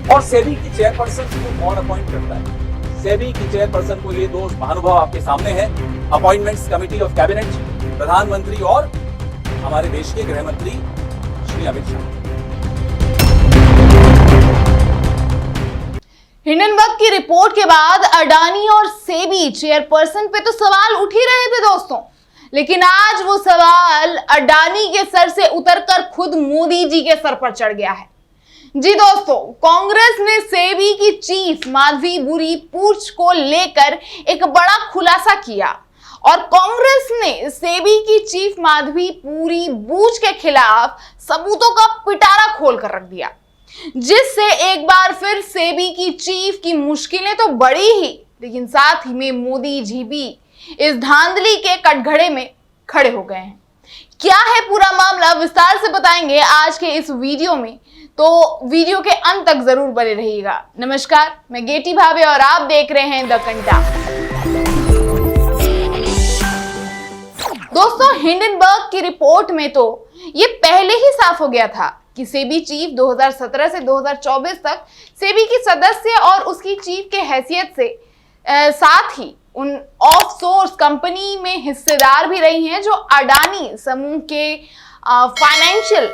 और सेबी की चेयरपर्सन को कौन अपॉइंट करता है? सेबी की चेयरपर्सन को ये दो महानुभाव आपके सामने हैं, अपॉइंटमेंट्स कमेटी ऑफ कैबिनेट, प्रधानमंत्री और हमारे देश के गृह मंत्री श्री अमित शाह। हिंडनबर्ग की रिपोर्ट के बाद अडानी और सेबी चेयरपर्सन पे तो सवाल उठ ही रहे थे दोस्तों, लेकिन आज वो सवाल अडानी के सर से उतरकर खुद मोदी जी के सर पर चढ़ गया है। जी दोस्तों, कांग्रेस ने सेबी की चीफ माधवी बुरी पूछ को लेकर एक बड़ा खुलासा किया और कांग्रेस ने सेबी की चीफ माधवी पूरी बूच के खिलाफ सबूतों का पिटारा खोल कर रख दिया, जिससे एक बार फिर सेबी की चीफ की मुश्किलें तो बढ़ी ही, लेकिन साथ ही में मोदी जी भी इस धांधली के कटघरे में खड़े हो गए हैं। क्या है पूरा मामला, विस्तार से बताएंगे आज के इस वीडियो में, तो वीडियो के अंत तक जरूर बने रहिएगा। नमस्कार, मैं गेटी भावे और आप देख रहे हैं द कंटा। दोस्तों, हिंडनबर्ग की रिपोर्ट में तो ये पहले ही साफ हो गया था कि सेबी चीफ 2017 से 2024 तक सेबी की सदस्य और उसकी चीफ के हैसियत से साथ ही उन ऑफसोर्स कंपनी में हिस्सेदार भी रही हैं जो अडानी समूह के फाइनेंशियल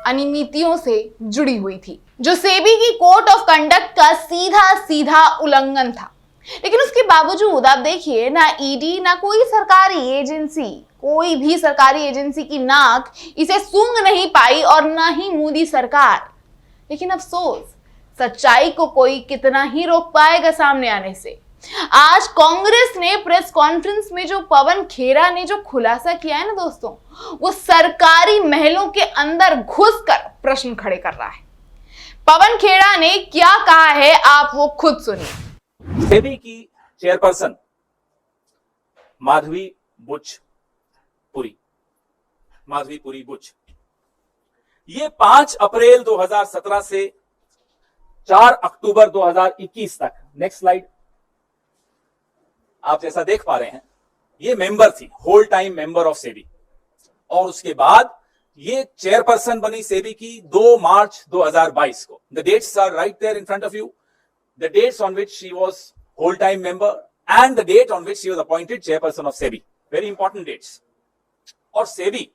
अनियमितताओं से जुड़ी हुई थी, जो सेबी की कोड ऑफ कंडक्ट का सीधा सीधा उल्लंघन था। लेकिन उसके बावजूद आप देखिए, ना ईडी ना कोई सरकारी एजेंसी, कोई भी सरकारी एजेंसी की नाक इसे सूंघ नहीं पाई और ना ही मोदी सरकार। लेकिन अफसोस, सच्चाई को कोई कितना ही रोक पाएगा सामने आने से। आज कांग्रेस ने प्रेस कॉन्फ्रेंस में जो पवन खेरा ने जो खुलासा किया है ना दोस्तों, वो सरकारी महलों के अंदर घुसकर प्रश्न खड़े कर रहा है। पवन खेरा ने क्या कहा है, आप वो खुद सुनिए। सेबी की चेयरपर्सन माधवी पुरी बुच, ये 5 अप्रैल 2017 से 4 अक्टूबर 2021 तक, नेक्स्ट स्लाइड, आप जैसा देख पा रहे हैं, ये मेंबर थी, whole time member of SEBI. और उसके बाद ये चेयरपर्सन बनी सेबी की 2 मार्च 2022 को। The dates are right there in front of you, the dates on which she was whole time member and the date on which she was appointed chairperson of SEBI, very important dates. और SEBI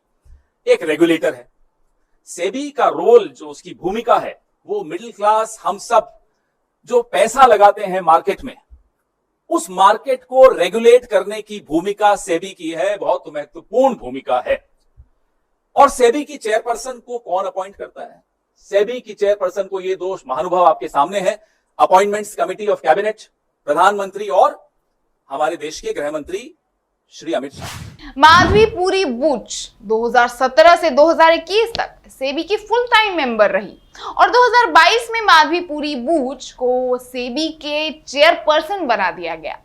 एक regulator है। सेबी का role, जो उसकी भूमिका है, वो middle class, हम सब जो पैसा लगाते हैं मार्केट में, उस मार्केट को रेगुलेट करने की भूमिका सेबी की है, बहुत महत्वपूर्ण भूमिका है। और सेबी की चेयरपर्सन को कौन अपॉइंट करता है? सेबी की चेयरपर्सन को ये दो महानुभाव आपके सामने हैं, अपॉइंटमेंट्स कमेटी ऑफ कैबिनेट, प्रधानमंत्री और हमारे देश के गृह मंत्री श्री अमित शाह। माधवी पुरी बुच 2017 से 2021 तक सेबी की फुल टाइम मेंबर रही और 2022 में माधवी पुरी बुच को सेबी के चेयरपर्सन बना दिया गया।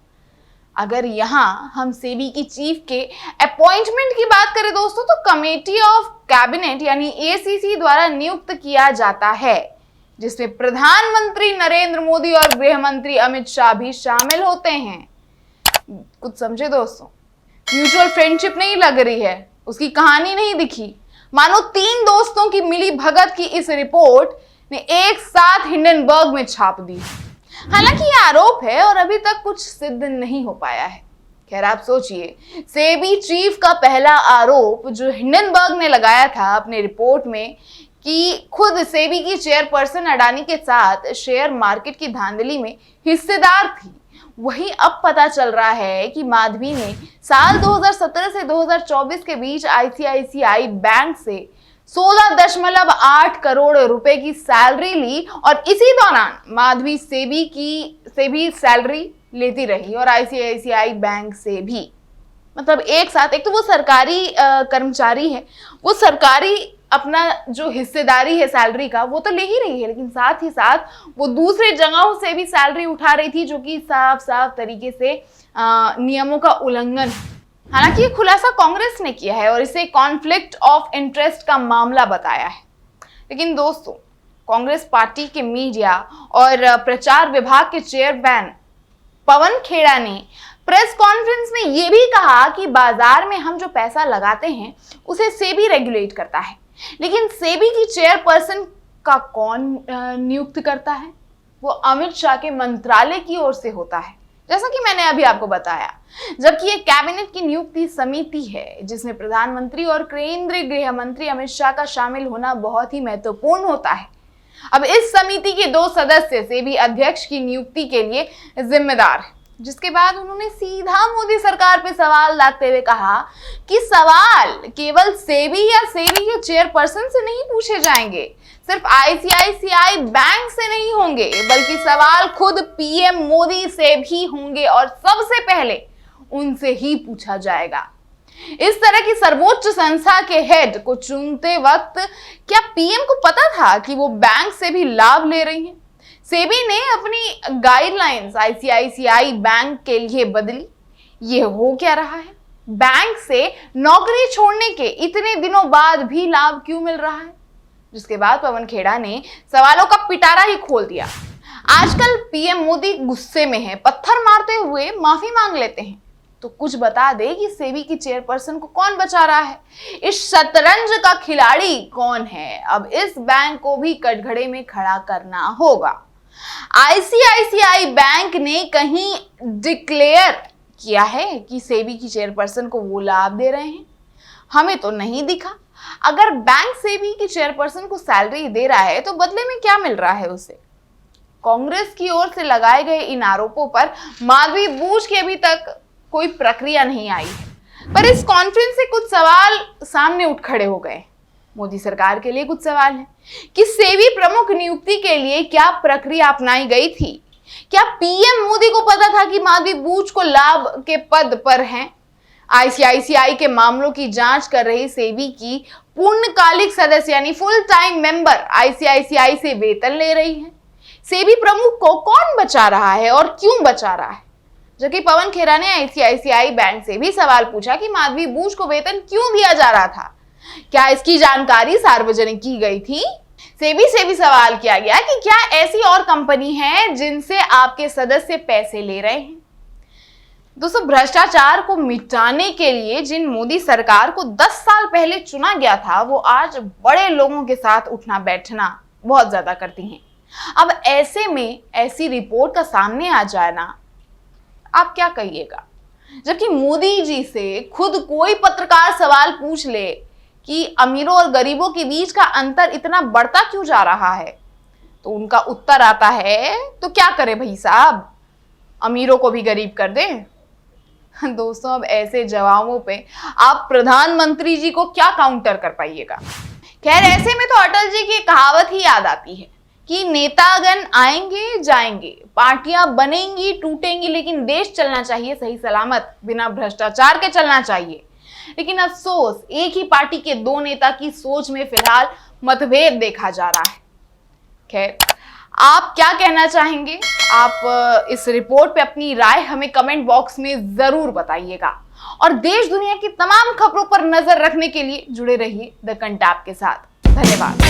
अगर यहां हम सेबी की चीफ के अपॉइंटमेंट की बात करें दोस्तों, तो कमेटी ऑफ कैबिनेट यानी एसीसी द्वारा नियुक्त किया जाता है, जिसमें प्रधानमंत्री नरेंद्र मोदी और गृह मंत्री अमित शाह भी शामिल होते हैं। कुछ समझे दोस्तों, म्यूचुअल फ्रेंडशिप नहीं लग रही है, उसकी कहानी नहीं दिखी। मानो 3 दोस्तों की मिली भगत की इस रिपोर्ट ने एक साथ हिंडनबर्ग में छाप दी। हालांकि ये आरोप है और अभी तक कुछ सिद्ध नहीं हो पाया है। खैर, आप सोचिए, सेबी चीफ का पहला आरोप जो हिंडनबर्ग ने लगाया था अपने रिपोर्ट में कि खुद सेबी की चेयरपर्सन अडानी के साथ शेयर मार्केट की धांधली में हिस्सेदार थी, वही अब पता चल रहा है कि माधवी ने साल 2017 से 2024 के बीच आईसीआईसीआई बैंक से 16.8 करोड़ रुपए की सैलरी ली और इसी दौरान माधवी सेबी सैलरी लेती रही और आईसीआईसीआई बैंक से भी। मतलब एक साथ, एक तो वो सरकारी कर्मचारी है, वो सरकारी अपना जो हिस्सेदारी है सैलरी का वो तो ले ही रही है, लेकिन साथ ही साथ वो दूसरे जगहों से भी सैलरी उठा रही थी, जो कि साफ साफ तरीके से नियमों का उल्लंघन है। हालांकि ये खुलासा कांग्रेस ने किया है और इसे कॉन्फ्लिक्ट ऑफ इंटरेस्ट का मामला बताया है। लेकिन दोस्तों, कांग्रेस पार्टी के मीडिया और प्रचार विभाग के चेयरमैन पवन खेड़ा ने प्रेस कॉन्फ्रेंस में यह भी कहा कि बाजार में हम जो पैसा लगाते हैं उसे सेबी रेगुलेट करता है, लेकिन सेबी की चेयरपर्सन का कौन नियुक्त करता है? वो अमित शाह के मंत्रालय की ओर से होता है, जैसा कि मैंने अभी आपको बताया। जबकि ये कैबिनेट की नियुक्ति समिति है जिसमें प्रधानमंत्री और केंद्रीय गृह मंत्री अमित शाह का शामिल होना बहुत ही महत्वपूर्ण होता है। अब इस समिति के 2 सदस्य सेबी अध्यक्ष की नियुक्ति के लिए जिम्मेदार है, जिसके बाद उन्होंने सीधा मोदी सरकार पे सवाल लादते हुए कहा कि सवाल केवल सेबी या सेबी के चेयरपर्सन से नहीं पूछे जाएंगे, सिर्फ आईसीआईसीआई बैंक से नहीं होंगे, बल्कि सवाल खुद पीएम मोदी से भी होंगे और सबसे पहले उनसे ही पूछा जाएगा। इस तरह की सर्वोच्च संस्था के हेड को चुनते वक्त क्या पीएम को पता था कि वो बैंक से भी लाभ ले रही हैं? सेबी ने अपनी गाइडलाइंस आईसीआईसीआई बैंक के लिए बदली। ये हो क्या रहा है? बैंक से नौकरी छोड़ने के इतने दिनों बाद भी लाभ क्यों मिल रहा है? जिसके बाद पवन खेड़ा ने सवालों का पिटारा ही खोल दिया। आजकल पीएम मोदी गुस्से में है, पत्थर मारते हुए माफी मांग लेते हैं, तो कुछ बता दे कि सेबी की चेयरपर्सन को कौन बचा रहा है? इस शतरंज का खिलाड़ी कौन है? अब इस बैंक को भी कटघरे में खड़ा करना होगा। आईसीआईसीआई बैंक ने कहीं डिक्लेयर किया है कि सेबी की चेयरपर्सन को वो लाभ दे रहे हैं? हमें तो नहीं दिखा। अगर बैंक सेबी की चेयरपर्सन को सैलरी दे रहा है तो बदले में क्या मिल रहा है उसे? कांग्रेस की ओर से लगाए गए इन आरोपों पर माधवी बूच की अभी तक कोई प्रक्रिया नहीं आई है, पर इस कॉन्फ्रेंस से कुछ सवाल सामने उठ खड़े हो गए। मोदी सरकार के लिए कुछ सवाल हैं कि सेबी प्रमुख नियुक्ति के लिए क्या प्रक्रिया अपनाई गई थी? क्या पीएम मोदी को पता था कि माधवी बूच को लाभ के पद पर हैं? आईसीआईसीआई के मामलों की जांच कर रही सेबी की पूर्णकालिक सदस्य यानी फुल टाइम मेंबर आईसीआईसीआई से वेतन ले रही है। सेबी प्रमुख को कौन बचा रहा है और क्यों बचा रहा है? जबकि पवन खेड़ा ने आईसीआईसीआई बैंक से भी सवाल पूछा कि माधवी बूच को वेतन क्यों दिया जा रहा था, क्या इसकी जानकारी सार्वजनिक की गई थी? सेबी से भी सवाल किया गया कि क्या ऐसी और कंपनी है जिनसे आपके सदस्य पैसे ले रहे हैं? दोस्तों, भ्रष्टाचार को मिटाने के लिए जिन मोदी सरकार को 10 साल पहले चुना गया था, वो आज बड़े लोगों के साथ उठना बैठना बहुत ज्यादा करती हैं। अब ऐसे में ऐसी रिपोर्ट का सामने आ जाना, आप क्या कहिएगा? जबकि मोदी जी से खुद कोई पत्रकार सवाल पूछ ले कि अमीरों और गरीबों के बीच का अंतर इतना बढ़ता क्यों जा रहा है, तो उनका उत्तर आता है, तो क्या करें भाई साहब, अमीरों को भी गरीब कर दें। दोस्तों, अब ऐसे जवाबों पे आप प्रधानमंत्री जी को क्या काउंटर कर पाइएगा? खैर, ऐसे में तो अटल जी की कहावत ही याद आती है कि नेतागण आएंगे जाएंगे, पार्टियां बनेंगी टूटेंगी, लेकिन देश चलना चाहिए सही सलामत, बिना भ्रष्टाचार के चलना चाहिए। लेकिन अफसोस, एक ही पार्टी के 2 नेता की सोच में फिलहाल मतभेद देखा जा रहा है। खैर, आप क्या कहना चाहेंगे? आप इस रिपोर्ट पे अपनी राय हमें कमेंट बॉक्स में जरूर बताइएगा और देश दुनिया की तमाम खबरों पर नजर रखने के लिए जुड़े रहिए द कंटैप के साथ। धन्यवाद।